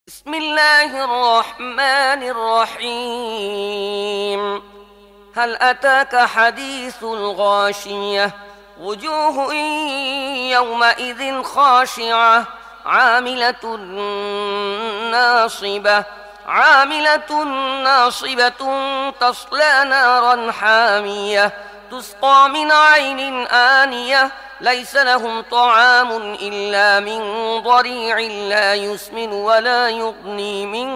بسم الله الرحمن الرحيم هل أتاك حديث الغاشية وجوه يومئذ خاشعة عاملة ناصبة تصلى نارا حامية تسقى من عين آنية ليس لهم طعام إلا من ضريع لا يسمن ولا يغني من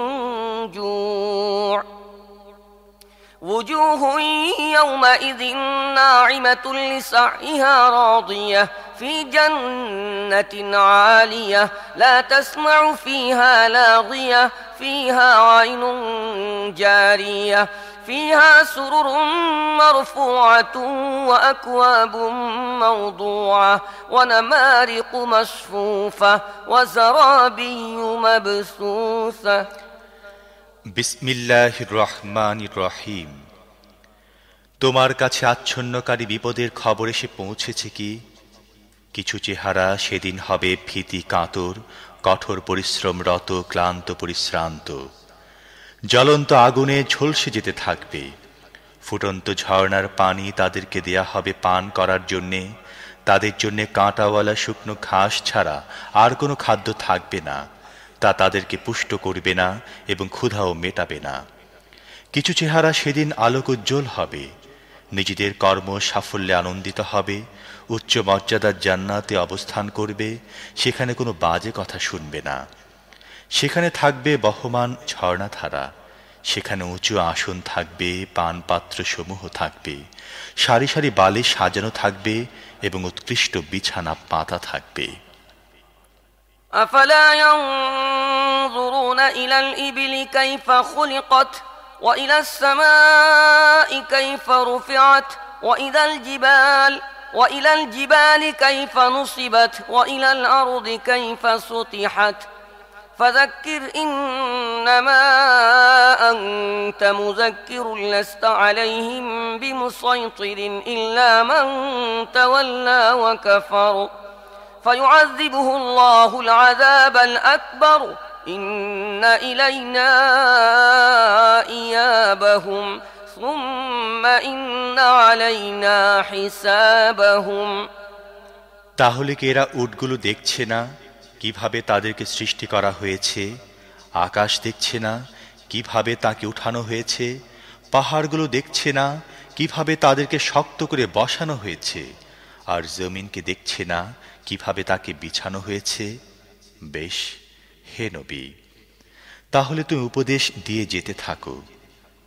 جوع وجوه يومئذ ناعمة لسعيها راضية في جنة عالية لا تسمع فيها لاغية فيها عين جارية فيها سرر مرفوعة وأكواب موضوعة ونمارق مصفوفة وزرابي مبثوثة বিসমিল্লাহির রহমানির রহিম। তোমার কাছে আচ্ছন্নকারী বিপদের খবর এসে পৌঁছেছে কি? কিছু চেহারা সেদিন হবে ভীতি কাতর, কঠোর পরিশ্রমরত, ক্লান্ত পরিশ্রান্ত। জ্বলন্ত আগুনে ঝলসে যেতে থাকবে। ফুটন্ত ঝর্ণার পানি তাদেরকে দেয়া হবে পান করার জন্যে। তাদের জন্যে কাঁটাওয়ালা শুকনো ঘাস ছাড়া আর কোনো খাদ্য থাকবে না। তা তাদেরকে পুষ্ট করবে না এবং ক্ষুধাও মেটাবে না। কিছু চেহারা সেদিন আলোক উজ্জ্বল হবে, নিজেদের কর্ম সাফল্যে আনন্দিত হবে, উচ্চ মর্যাদার জান্নাতে অবস্থান করবে, সেখানে কোনো বাজে কথা শুনবে না। সেখানে থাকবে বহমান ঝর্ণাধারা, সেখানে উঁচু আসন থাকবে, পানপাত্র সমূহ থাকবে, সারি সারি বালিশ সাজানো থাকবে এবং উৎকৃষ্ট বিছানা পাতা থাকবে। أفلا ينظرون إلى الإبل كيف خلقت وإلى السماء كيف رفعت وإلى الجبال كيف نصبت وإلى الأرض كيف سطحت فذكر إنما أنت مذكر لست عليهم بمسيطر إلا من تولى وكفر فيعذبه الله العذاب الأكبر إن إلينا إيابهم ثم إن علينا حسابهم। তাহলে কি এরা উটগুলো দেখছে না কিভাবে তাদেরকে সৃষ্টি করা হয়েছে? আকাশ দেখছে না কিভাবে তাকে উঠানো হয়েছে? পাহাড়গুলো দেখছে না কিভাবে তাদেরকে শক্ত করে বসানো হয়েছে? আর জমিনকে দেখছে না কিভাবে তাকে বিছানো হয়েছে? বেশ, হে নবী, তাহলে তুমি উপদেশ দিয়ে যেতে থাকো।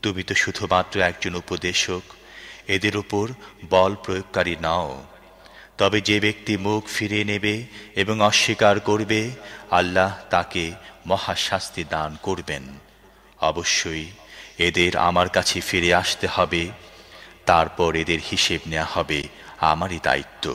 তুমি তো শুধুমাত্র একজন উপদেশক, এদের উপর বল প্রয়োগকারী নাও। তবে যে ব্যক্তি মুখ ফিরিয়ে নেবে এবং অস্বীকার করবে, আল্লাহ তাকে মহাশাস্তি দান করবেন। অবশ্যই এদের আমার কাছে ফিরে আসতে হবে, তারপর এদের হিসেব নেওয়া হবে আমারই দায়িত্ব।